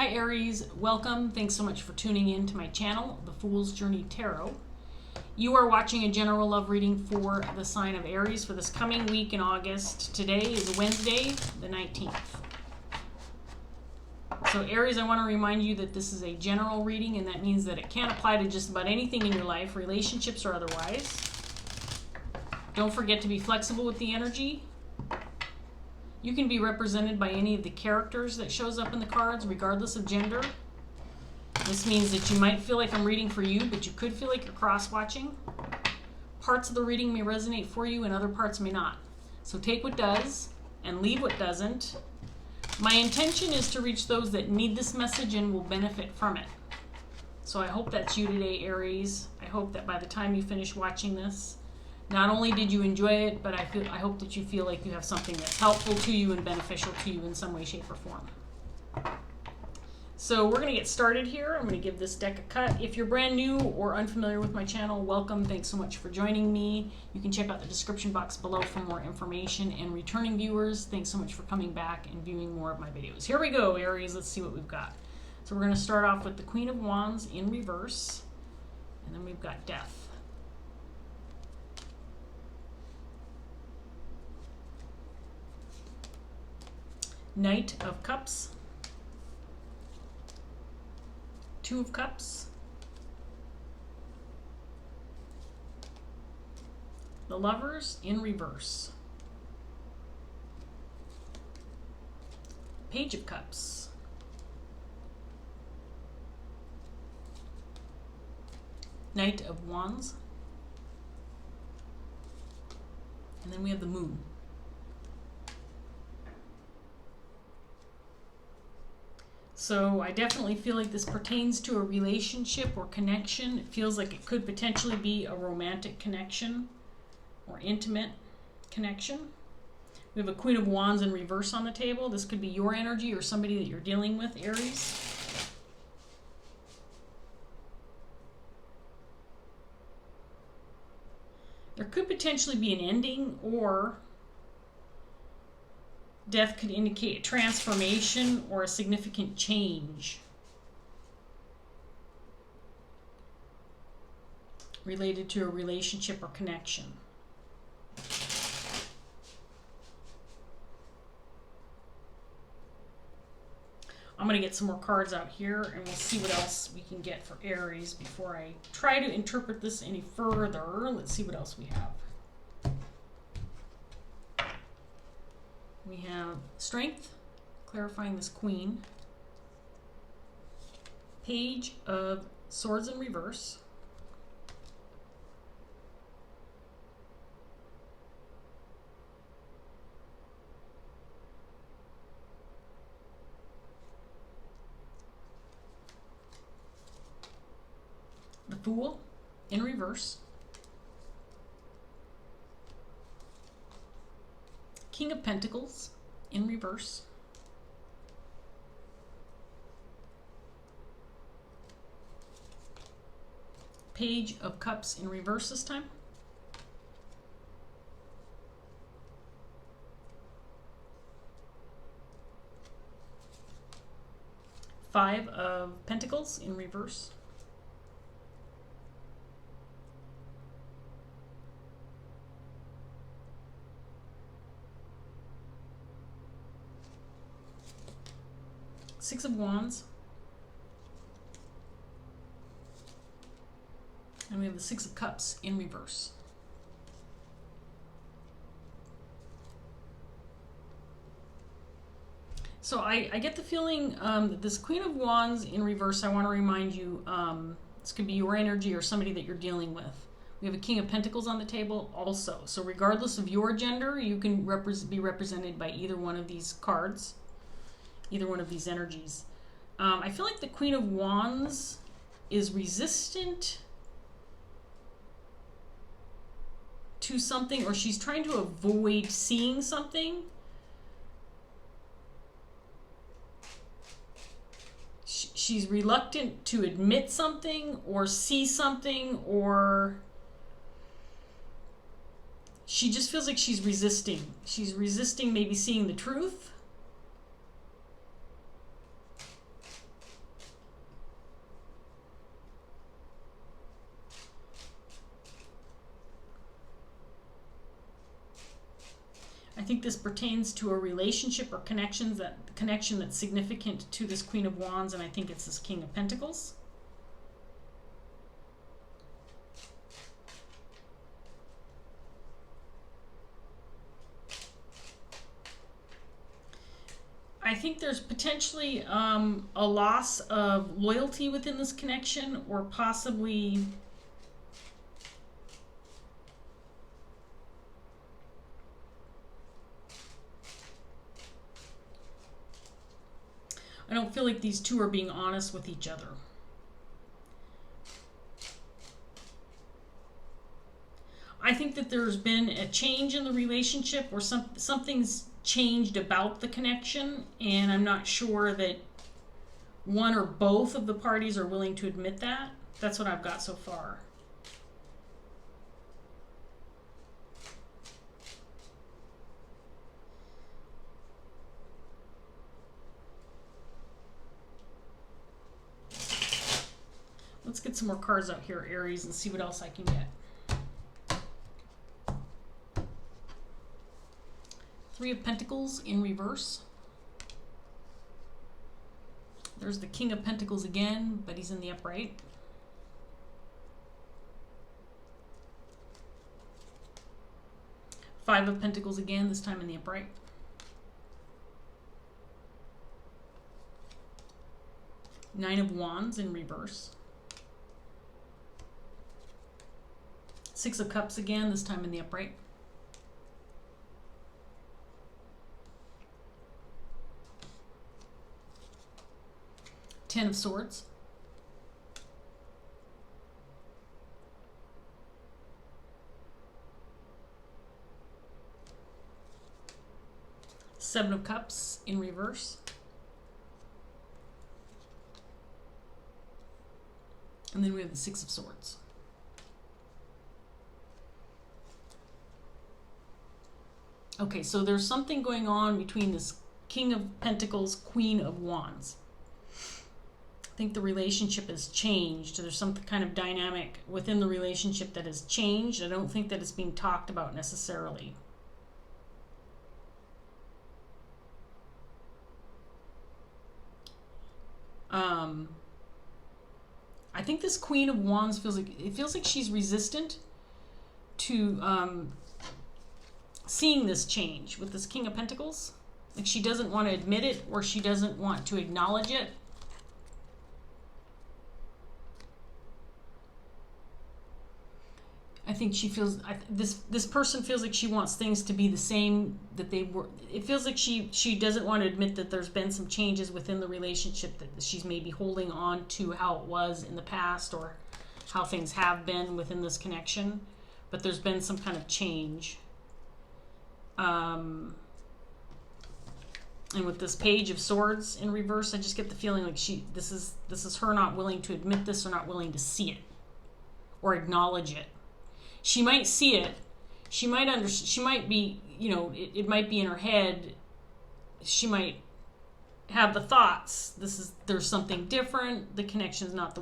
Hi Aries, welcome. Thanks so much for tuning in to my channel, The Fool's Journey Tarot. You are watching a general love reading for the sign of Aries for this coming week in August. Today is Wednesday, the 19th. So Aries, I want to remind you that this is a general reading, and that means that it can apply to just about anything in your life, relationships or otherwise. Don't forget to be flexible with the energy. You can be represented by any of the characters that shows up in the cards, regardless of gender. This means that you might feel like I'm reading for you, but you could feel like you're cross-watching. Parts of the reading may resonate for you and other parts may not. So take what does and leave what doesn't. My intention is to reach those that need this message and will benefit from it. So I hope that's you today, Aries. I hope that by the time you finish watching this, not only did you enjoy it, but I hope that you feel like you have something that's helpful to you and beneficial to you in some way, shape, or form. So we're going to get started here. I'm going to give this deck a cut. If you're brand new or unfamiliar with my channel, welcome. Thanks so much for joining me. You can check out the description box below for more information. And returning viewers, thanks so much for coming back and viewing more of my videos. Here we go, Aries. Let's see what we've got. So we're going to start off with the Queen of Wands in reverse. And then we've got Death. Knight of Cups, Two of Cups, the Lovers in reverse, Page of Cups, Knight of Wands, and then we have the Moon. So I definitely feel like this pertains to a relationship or connection. It feels like it could potentially be a romantic connection or intimate connection. We have a Queen of Wands in reverse on the table. This could be your energy or somebody that you're dealing with, Aries. There could potentially be an ending, or Death could indicate a transformation or a significant change related to a relationship or connection. I'm going to get some more cards out here and we'll see what else we can get for Aries before I try to interpret this any further. Let's see what else we have. We have Strength, clarifying this Queen. Page of Swords in reverse. The Fool in reverse. King of Pentacles in reverse. Page of Cups in reverse this time. Five of Pentacles in reverse. Six of Wands. And we have the Six of Cups in reverse. So I get the feeling that this Queen of Wands in reverse, I want to remind you, this could be your energy or somebody that you're dealing with. We have a King of Pentacles on the table also. So regardless of your gender, you can be represented by either one of these cards. Either one of these energies. I feel like the Queen of Wands is resistant to something, or she's trying to avoid seeing something. She's reluctant to admit something or see something, or she just feels like she's resisting. She's resisting maybe seeing the truth. I think this pertains to a relationship or connection that's significant to this Queen of Wands, and I think it's this King of Pentacles. I think there's potentially a loss of loyalty within this connection, or possibly I don't feel like these two are being honest with each other. I think that there's been a change in the relationship, or something's changed about the connection, and I'm not sure that one or both of the parties are willing to admit that. That's what I've got so far. Let's get some more cards out here, Aries, and see what else I can get. Three of Pentacles in reverse. There's the King of Pentacles again, but he's in the upright. Five of Pentacles again, this time in the upright. Nine of Wands in reverse. Six of Cups again, this time in the upright. Ten of Swords. Seven of Cups in reverse. And then we have the Six of Swords. Okay, so there's something going on between this King of Pentacles, Queen of Wands. I think the relationship has changed. There's some kind of dynamic within the relationship that has changed. I don't think that it's being talked about necessarily. I think this Queen of Wands feels like she's resistant to seeing this change with this King of Pentacles. Like she doesn't want to admit it, or she doesn't want to acknowledge it. I think she feels, this person feels like she wants things to be the same that they were. It feels like she doesn't want to admit that there's been some changes within the relationship, that she's maybe holding on to how it was in the past, or how things have been within this connection. But there's been some kind of change. And with this Page of Swords in reverse, I just get the feeling like this is her not willing to admit this, or not willing to see it or acknowledge it. She might see it. She might be, it might be in her head. She might have the thoughts. There's something different. The connection's not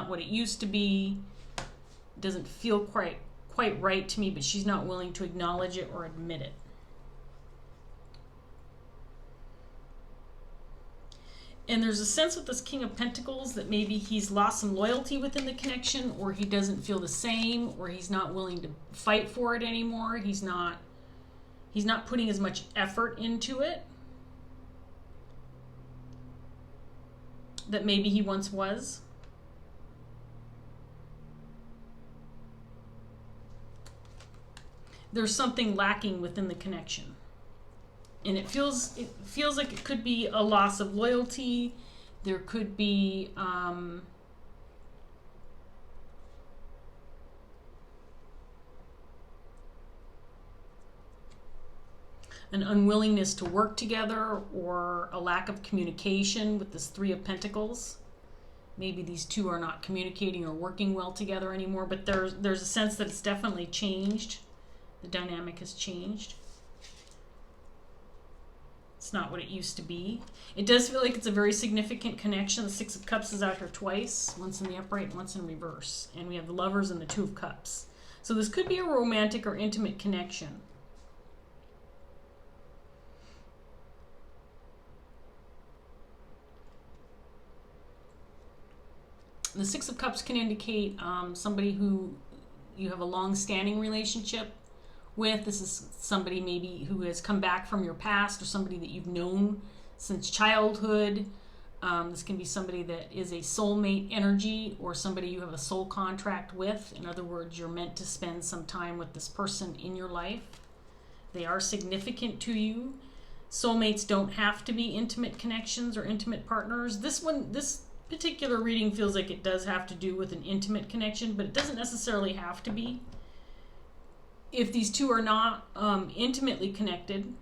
what it used to be. It doesn't feel quite right to me, but she's not willing to acknowledge it or admit it. And there's a sense with this King of Pentacles that maybe he's lost some loyalty within the connection, or he doesn't feel the same, or he's not willing to fight for it anymore. He's not putting as much effort into it that maybe he once was. There's something lacking within the connection. And it feels like it could be a loss of loyalty. There could be an unwillingness to work together, or a lack of communication with this Three of Pentacles. Maybe these two are not communicating or working well together anymore, but there's a sense that it's definitely changed. The dynamic has changed. It's not what it used to be. It does feel like it's a very significant connection. The Six of Cups is out here twice, once in the upright and once in reverse. And we have the Lovers and the Two of Cups. So this could be a romantic or intimate connection. The Six of Cups can indicate somebody who you have a long-standing relationship with. This is somebody maybe who has come back from your past, or somebody that you've known since childhood. This can be somebody that is a soulmate energy, or somebody you have a soul contract with. In other words, you're meant to spend some time with this person in your life. They are significant to you. Soulmates don't have to be intimate connections or intimate partners. This particular reading feels like it does have to do with an intimate connection, but it doesn't necessarily have to be. If these two are not intimately connected,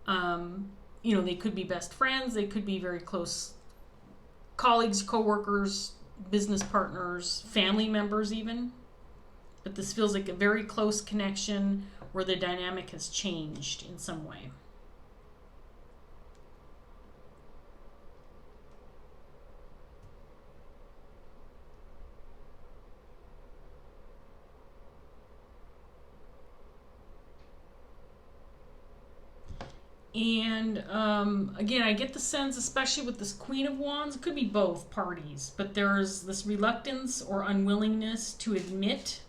they could be best friends, they could be very close colleagues, co-workers, business partners, family members even. But this feels like a very close connection where the dynamic has changed in some way. And again, I get the sense, especially with this Queen of Wands, it could be both parties, but there's this reluctance or unwillingness to admit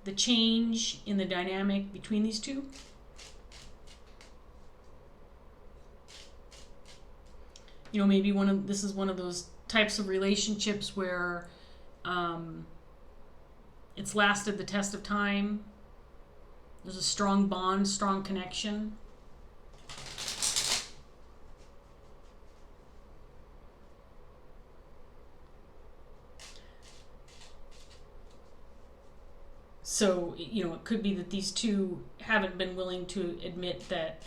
the change in the dynamic between these two. Maybe this is one of those types of relationships where it's lasted the test of time. There's a strong bond, strong connection. So, it could be that these two haven't been willing to admit that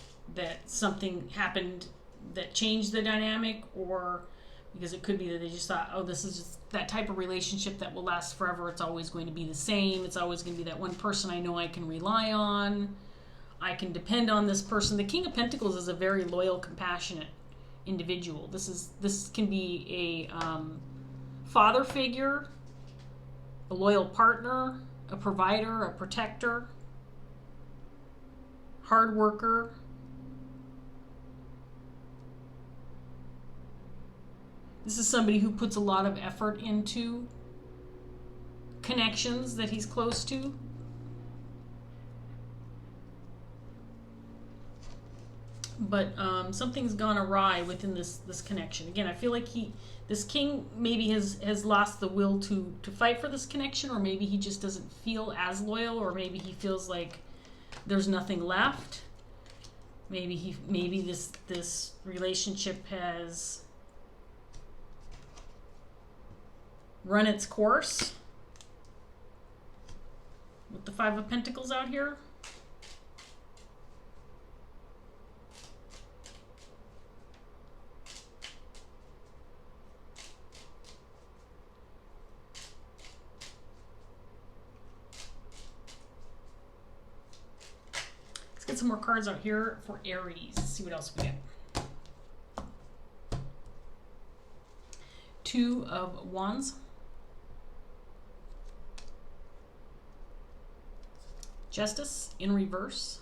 something happened that changed the dynamic, or because it could be that they just thought, oh, this is just that type of relationship that will last forever. It's always going to be the same. It's always going to be that one person I know I can rely on. I can depend on this person. The King of Pentacles is a very loyal, compassionate individual. This can be a father figure, a loyal partner, a provider, a protector, hard worker. This is somebody who puts a lot of effort into connections that he's close to. But something's gone awry within this connection. Again, I feel like this king maybe has lost the will to fight for this connection, or maybe he just doesn't feel as loyal, or maybe he feels like there's nothing left. Maybe this relationship has run its course with the Five of Pentacles out here. Get some more cards out here for Aries. Let's see what else we get. Two of Wands. Justice in reverse.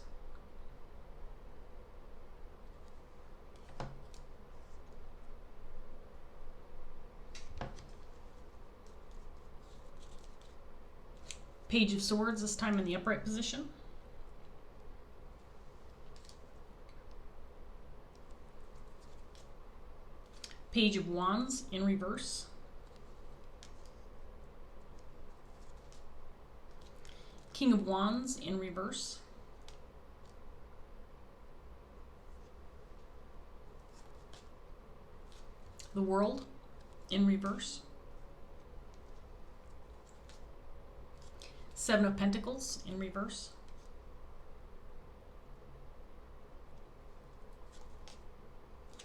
Page of Swords, this time in the upright position. Page of Wands in reverse. King of Wands in reverse. The World in reverse. Seven of Pentacles in reverse.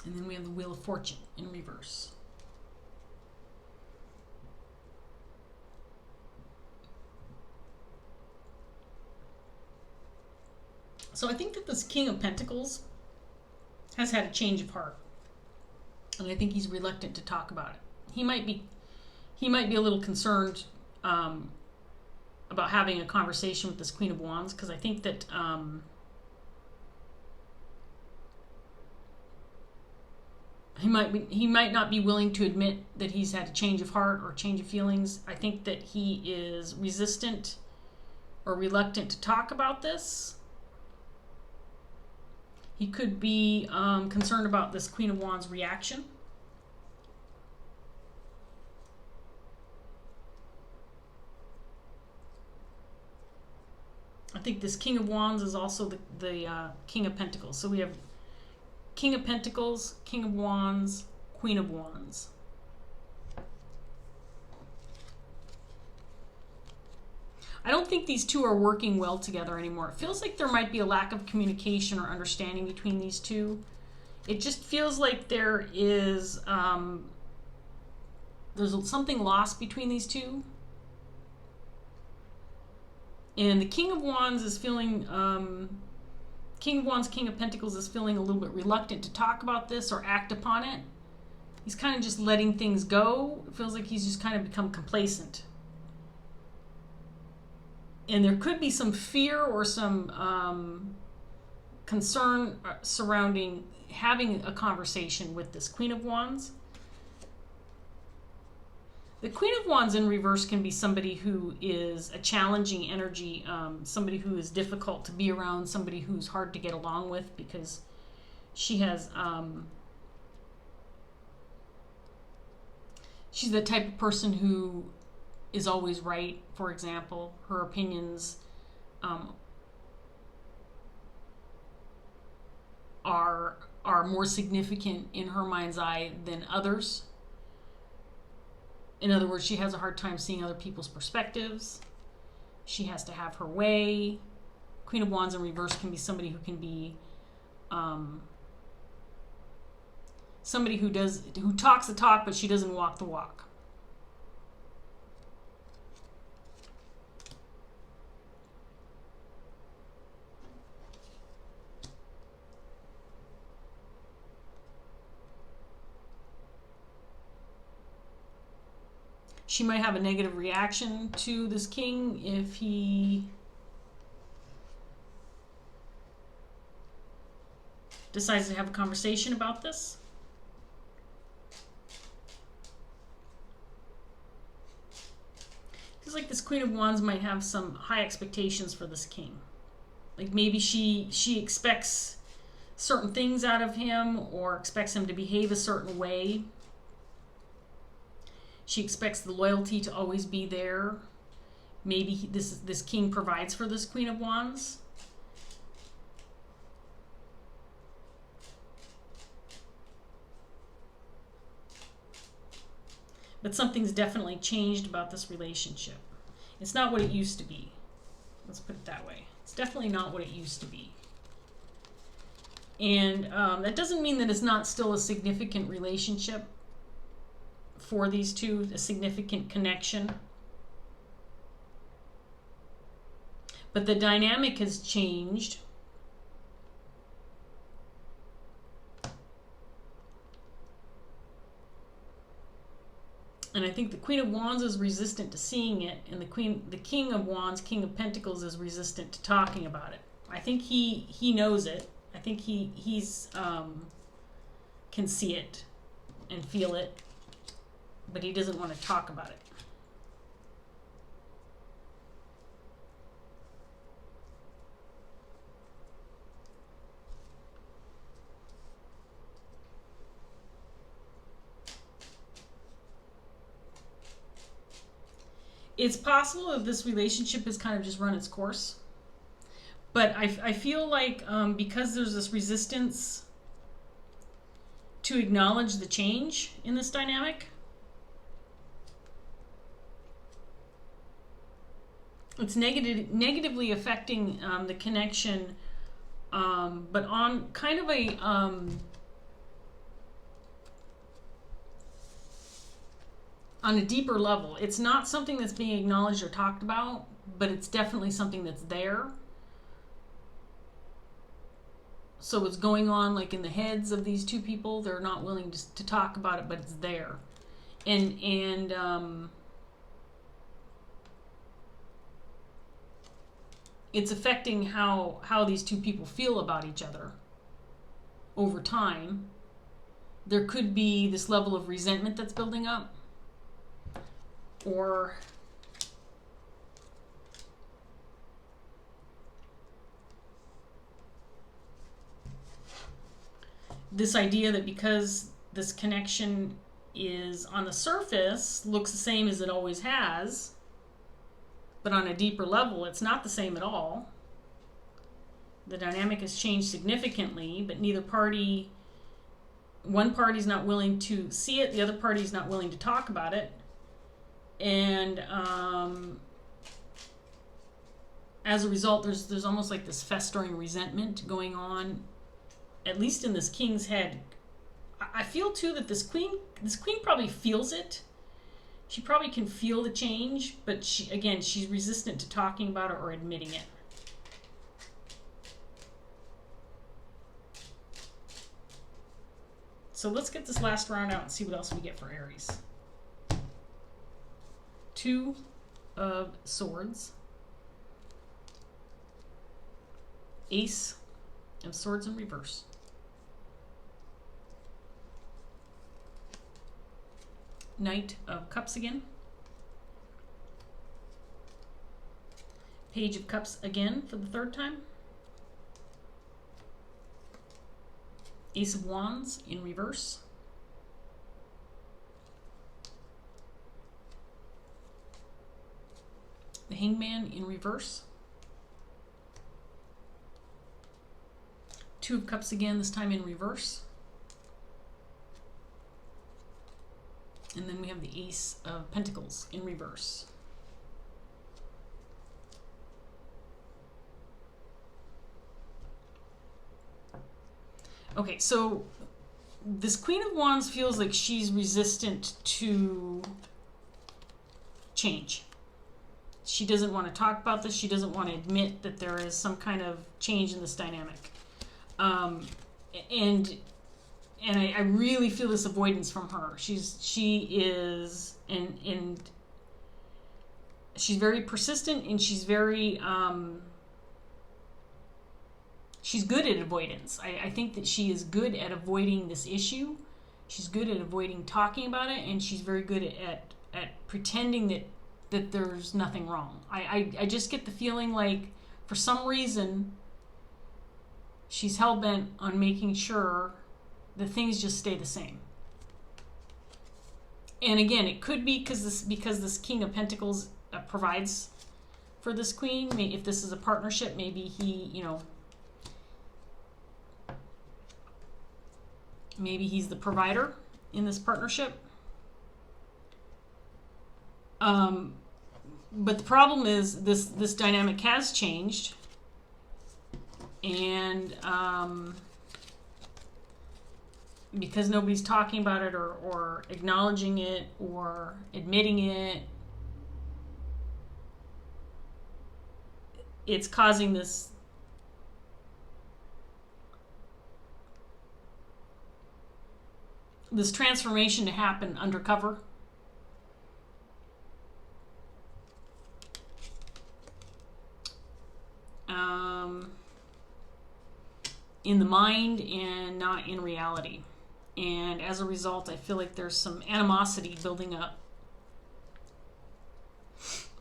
And then we have the Wheel of Fortune in reverse. So I think that this King of Pentacles has had a change of heart. And I think he's reluctant to talk about it. He might be a little concerned about having a conversation with this Queen of Wands, because I think that he might not be willing to admit that he's had a change of heart or a change of feelings. I think that he is resistant or reluctant to talk about this. He could be concerned about this Queen of Wands reaction. I think this King of Wands is also the King of Pentacles. So we have King of Pentacles, King of Wands, Queen of Wands. I don't think these two are working well together anymore. It feels like there might be a lack of communication or understanding between these two. It just feels like there is there's something lost between these two. And the King of Wands is feeling, King of Wands, King of Pentacles is feeling a little bit reluctant to talk about this or act upon it. He's kind of just letting things go. It feels like he's just kind of become complacent. And there could be some fear or some concern surrounding having a conversation with this Queen of Wands. The Queen of Wands in reverse can be somebody who is a challenging energy, somebody who is difficult to be around, somebody who's hard to get along with because she has, she's the type of person who is always right. For example, her opinions are more significant in her mind's eye than others. In other words, she has a hard time seeing other people's perspectives. She has to have her way. Queen of Wands in reverse can be somebody who can be somebody who talks the talk, but she doesn't walk the walk. She might have a negative reaction to this king if he decides to have a conversation about this. Feels like this Queen of Wands might have some high expectations for this king. Like maybe she expects certain things out of him or expects him to behave a certain way. She expects the loyalty to always be there. Maybe this king provides for this Queen of Wands. But something's definitely changed about this relationship. It's not what it used to be. Let's put it that way. It's definitely not what it used to be. And that doesn't mean that it's not still a significant relationship for these two, a significant connection. But the dynamic has changed. And I think the Queen of Wands is resistant to seeing it, and the King of Wands, King of Pentacles, is resistant to talking about it. I think he knows it. I think he's can see it and feel it, but he doesn't want to talk about it. It's possible that this relationship has kind of just run its course. But I feel like because there's this resistance to acknowledge the change in this dynamic, it's negatively affecting the connection, but on kind of a on a deeper level. It's not something that's being acknowledged or talked about, but it's definitely something that's there. So it's going on like in the heads of these two people. They're not willing to talk about it, but it's there. And it's affecting how these two people feel about each other over time. there could be this level of resentment that's building up, or this idea that because this connection is on the surface looks the same as it always has, but on a deeper level it's not the same at all. The dynamic has changed significantly, but one party's not willing to see it, the other party's not willing to talk about it, and as a result there's almost like this festering resentment going on, at least in this king's head. I feel too that this queen probably feels it. She probably can feel the change, but she's resistant to talking about it or admitting it. So let's get this last round out and see what else we get for Aries. Two of Swords. Ace of Swords in reverse. Knight of Cups again. Page of Cups again for the third time. Ace of Wands in reverse. The Hangman in reverse. Two of Cups again, this time in reverse. And then we have the Ace of Pentacles in reverse. Okay, so this Queen of Wands feels like she's resistant to change. She doesn't want to talk about this. She doesn't want to admit that there is some kind of change in this dynamic. And I really feel this avoidance from her. She is she's very persistent, and she's very she's good at avoidance. I think that she is good at avoiding this issue. She's good at avoiding talking about it, and she's very good at pretending that there's nothing wrong. I just get the feeling like for some reason she's hell-bent on making sure that things just stay the same. And again, it could be because this King of Pentacles provides for this queen. If this is a partnership, maybe maybe he's the provider in this partnership. But the problem is this dynamic has changed, and because nobody's talking about it or acknowledging it or admitting it, it's causing this transformation to happen undercover. In the mind and not in reality. And as a result, I feel like there's some animosity building up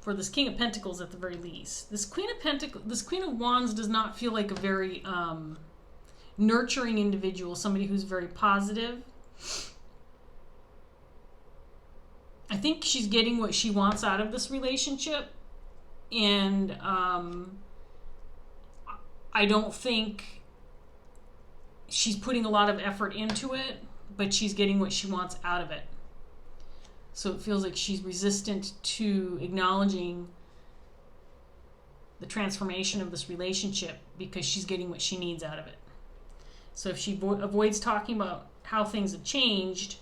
for this King of Pentacles at the very least. This Queen of Wands does not feel like a very nurturing individual, somebody who's very positive. I think she's getting what she wants out of this relationship, and I don't think she's putting a lot of effort into it, but she's getting what she wants out of it. So it feels like she's resistant to acknowledging the transformation of this relationship because she's getting what she needs out of it. So if she avoids talking about how things have changed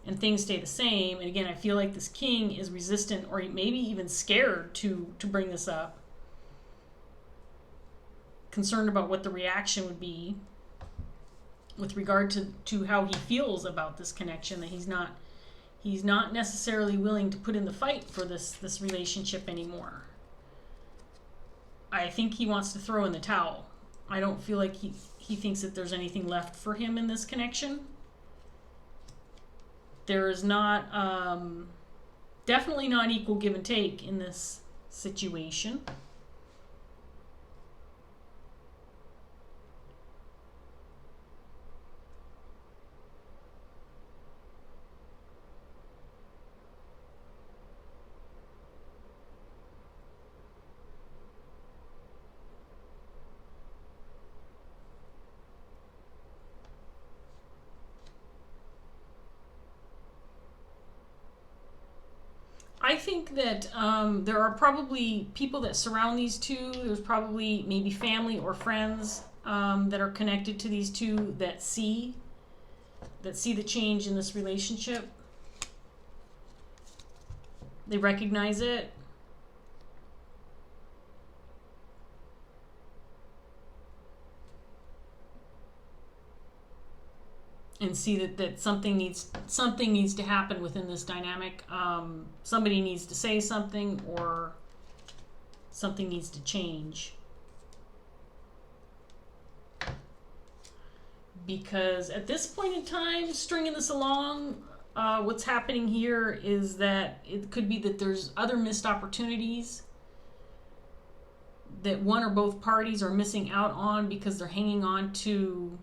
and things stay the same, and again, I feel like this king is resistant or maybe even scared to bring this up, concerned about what the reaction would be with regard to how he feels about this connection, that he's not necessarily willing to put in the fight for this relationship anymore. I think he wants to throw in the towel. I don't feel like he thinks that there's anything left for him in this connection. There is not, definitely not equal give and take in this situation. I think that there are probably people that surround these two. There's probably maybe family or friends that are connected to these two that see the change in this relationship. They recognize it. And see that something needs to happen within this dynamic. Somebody needs to say something, or something needs to change. Because at this point in time, stringing this along, what's happening here is that it could be that there's other missed opportunities that one or both parties are missing out on because they're hanging on to,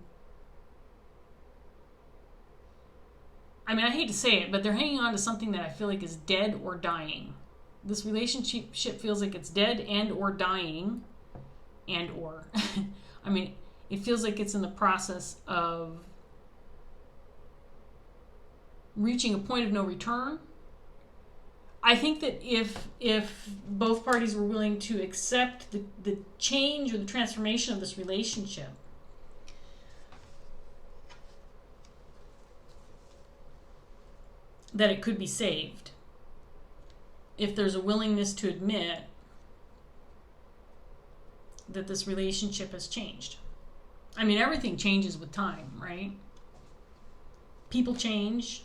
I mean, I hate to say it, but they're hanging on to something that I feel like is dead or dying. This relationship feels like it's dead and or dying, and or. I mean, it feels like it's in the process of reaching a point of no return. I think that if both parties were willing to accept the change or the transformation of this relationship, that it could be saved. If there's a willingness to admit that this relationship has changed. I mean, everything changes with time, right? People change,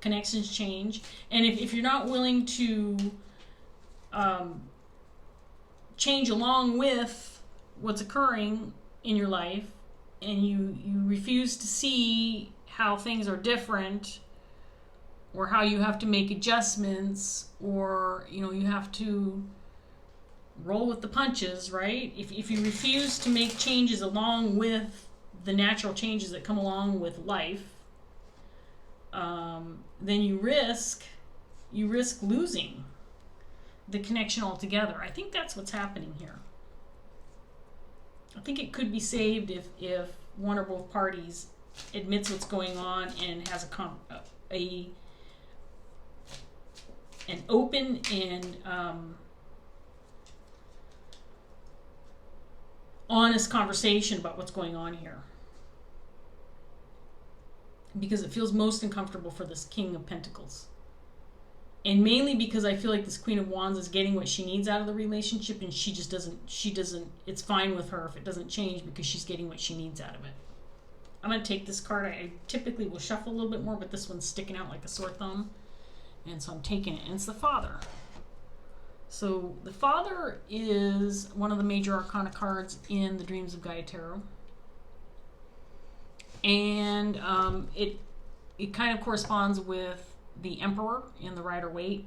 connections change, and if you're not willing to change along with what's occurring in your life, and you refuse to see how things are different, or how you have to make adjustments, or you have to roll with the punches, right? If you refuse to make changes along with the natural changes that come along with life, then you risk losing the connection altogether. I think that's what's happening here. I think it could be saved if one or both parties admits what's going on and has an open and honest conversation about what's going on here. Because it feels most uncomfortable for this King of Pentacles. And mainly because I feel like this Queen of Wands is getting what she needs out of the relationship, and she doesn't, it's fine with her if it doesn't change because she's getting what she needs out of it. I'm going to take this card. I typically will shuffle a little bit more, but this one's sticking out like a sore thumb. And so I'm taking it. And it's the Father. So the Father is one of the major arcana cards in the Dreams of Gaia Tarot. And it kind of corresponds with the Emperor in the Rider-Waite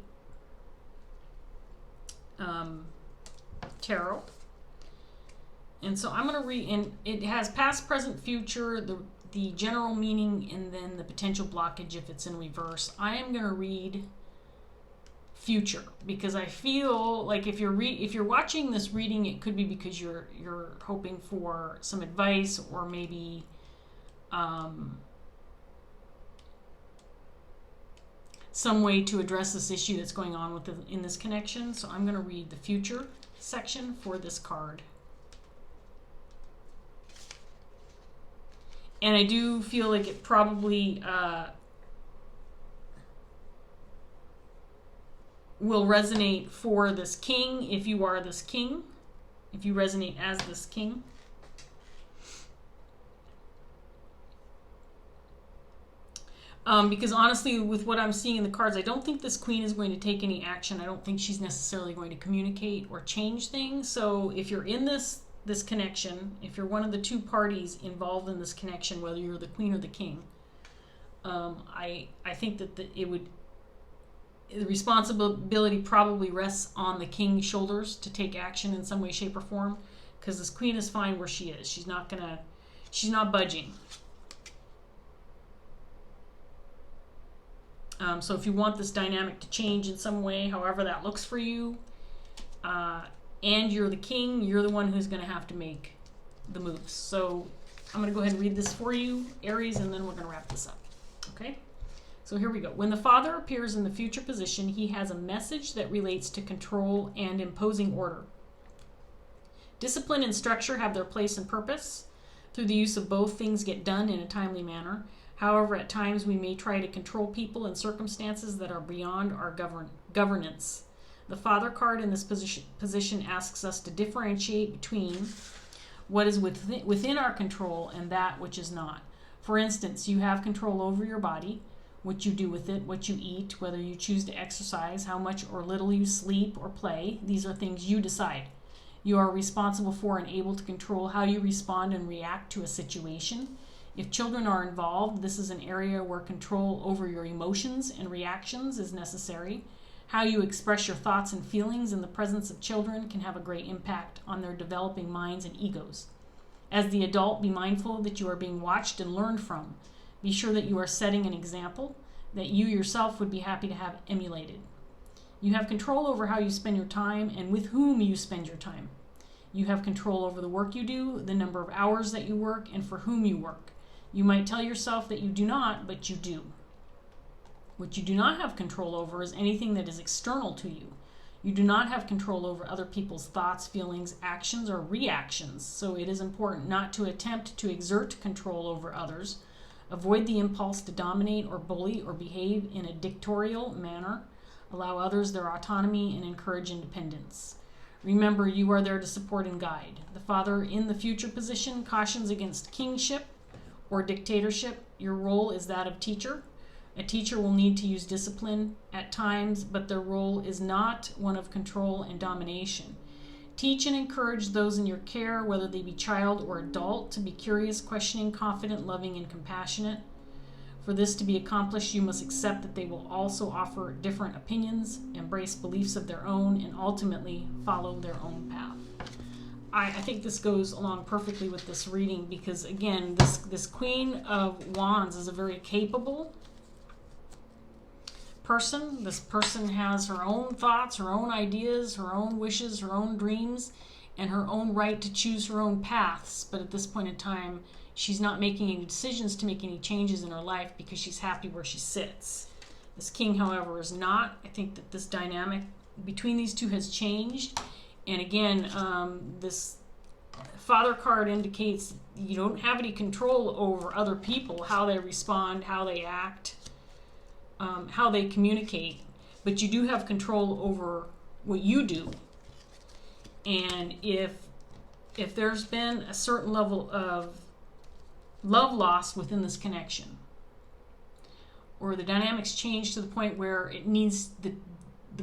tarot. And so I'm going to read, and it has past, present, future, the general meaning, and then the potential blockage if it's in reverse. I am going to read future because I feel like if you're watching this reading, it could be because you're hoping for some advice, or maybe some way to address this issue that's going on in this connection. So I'm going to read the future section for this card. And I do feel like it probably will resonate for this king if you are this king, if you resonate as this king. Because honestly, with what I'm seeing in the cards, I don't think this queen is going to take any action. I don't think she's necessarily going to communicate or change things. So if you're in this connection, if you're one of the two parties involved in this connection, whether you're the queen or the king, I think that the responsibility probably rests on the king's shoulders to take action in some way, shape, or form, because this queen is fine where she is. She's not budging. So if you want this dynamic to change in some way, however that looks for you, and you're the king, you're the one who's going to have to make the moves. So I'm going to go ahead and read this for you, Aries, and then we're going to wrap this up. Okay? So here we go. When the father appears in the future position, he has a message that relates to control and imposing order. Discipline and structure have their place and purpose. Through the use of both, things get done in a timely manner. However, at times we may try to control people and circumstances that are beyond our governance. The Father card in this position asks us to differentiate between what is within our control and that which is not. For instance, you have control over your body, what you do with it, what you eat, whether you choose to exercise, how much or little you sleep or play. These are things you decide. You are responsible for and able to control how you respond and react to a situation. If children are involved, this is an area where control over your emotions and reactions is necessary. How you express your thoughts and feelings in the presence of children can have a great impact on their developing minds and egos. As the adult, be mindful that you are being watched and learned from. Be sure that you are setting an example that you yourself would be happy to have emulated. You have control over how you spend your time and with whom you spend your time. You have control over the work you do, the number of hours that you work, and for whom you work. You might tell yourself that you do not, but you do. What you do not have control over is anything that is external to you. You do not have control over other people's thoughts, feelings, actions, or reactions, so it is important not to attempt to exert control over others. Avoid the impulse to dominate or bully or behave in a dictatorial manner. Allow others their autonomy and encourage independence. Remember, you are there to support and guide. The Father in the future position cautions against kingship or dictatorship. Your role is that of teacher. A teacher will need to use discipline at times, but their role is not one of control and domination. Teach and encourage those in your care, whether they be child or adult, to be curious, questioning, confident, loving, and compassionate. For this to be accomplished, you must accept that they will also offer different opinions, embrace beliefs of their own, and ultimately follow their own path. I think this goes along perfectly with this reading because, again, this Queen of Wands is a very capable person. This person has her own thoughts, her own ideas, her own wishes, her own dreams, and her own right to choose her own paths. But at this point in time, she's not making any decisions to make any changes in her life because she's happy where she sits. This king, however, is not. I think that this dynamic between these two has changed. And again, this Father card indicates you don't have any control over other people, how they respond, how they act, how they communicate, but you do have control over what you do. And if there's been a certain level of love lost within this connection, or the dynamics change to the point where it needs the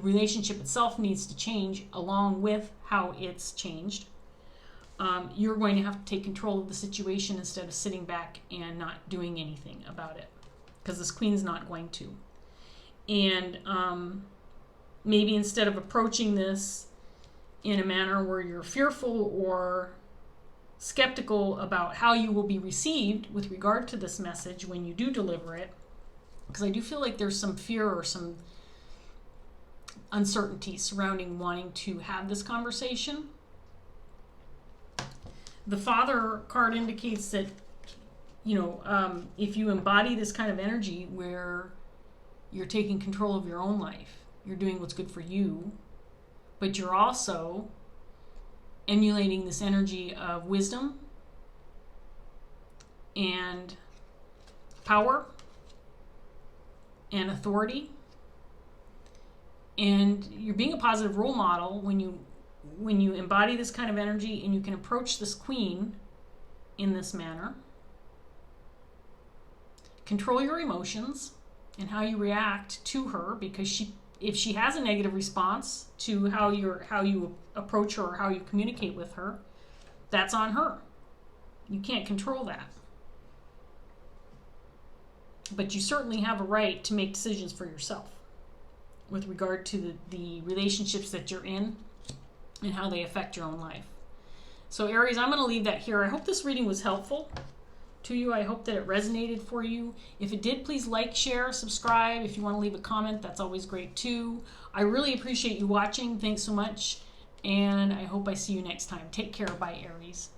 relationship itself needs to change along with how it's changed, you're going to have to take control of the situation instead of sitting back and not doing anything about it, because this queen's not going to. And maybe instead of approaching this in a manner where you're fearful or skeptical about how you will be received with regard to this message when you do deliver it, because I do feel like there's some fear or some uncertainty surrounding wanting to have this conversation. The Father card indicates that, if you embody this kind of energy where you're taking control of your own life, you're doing what's good for you, but you're also emulating this energy of wisdom and power and authority, and you're being a positive role model when you embody this kind of energy, and you can approach this queen in this manner. Control your emotions and how you react to her, because if she has a negative response to how you approach her or how you communicate with her, that's on her. You can't control that. but you certainly have a right to make decisions for yourself with regard to the relationships that you're in and how they affect your own life. So Aries, I'm going to leave that here. I hope this reading was helpful to you. I hope that it resonated for you. If it did, please like, share, subscribe. If you want to leave a comment, that's always great too. I really appreciate you watching. Thanks so much. And I hope I see you next time. Take care. Bye, Aries.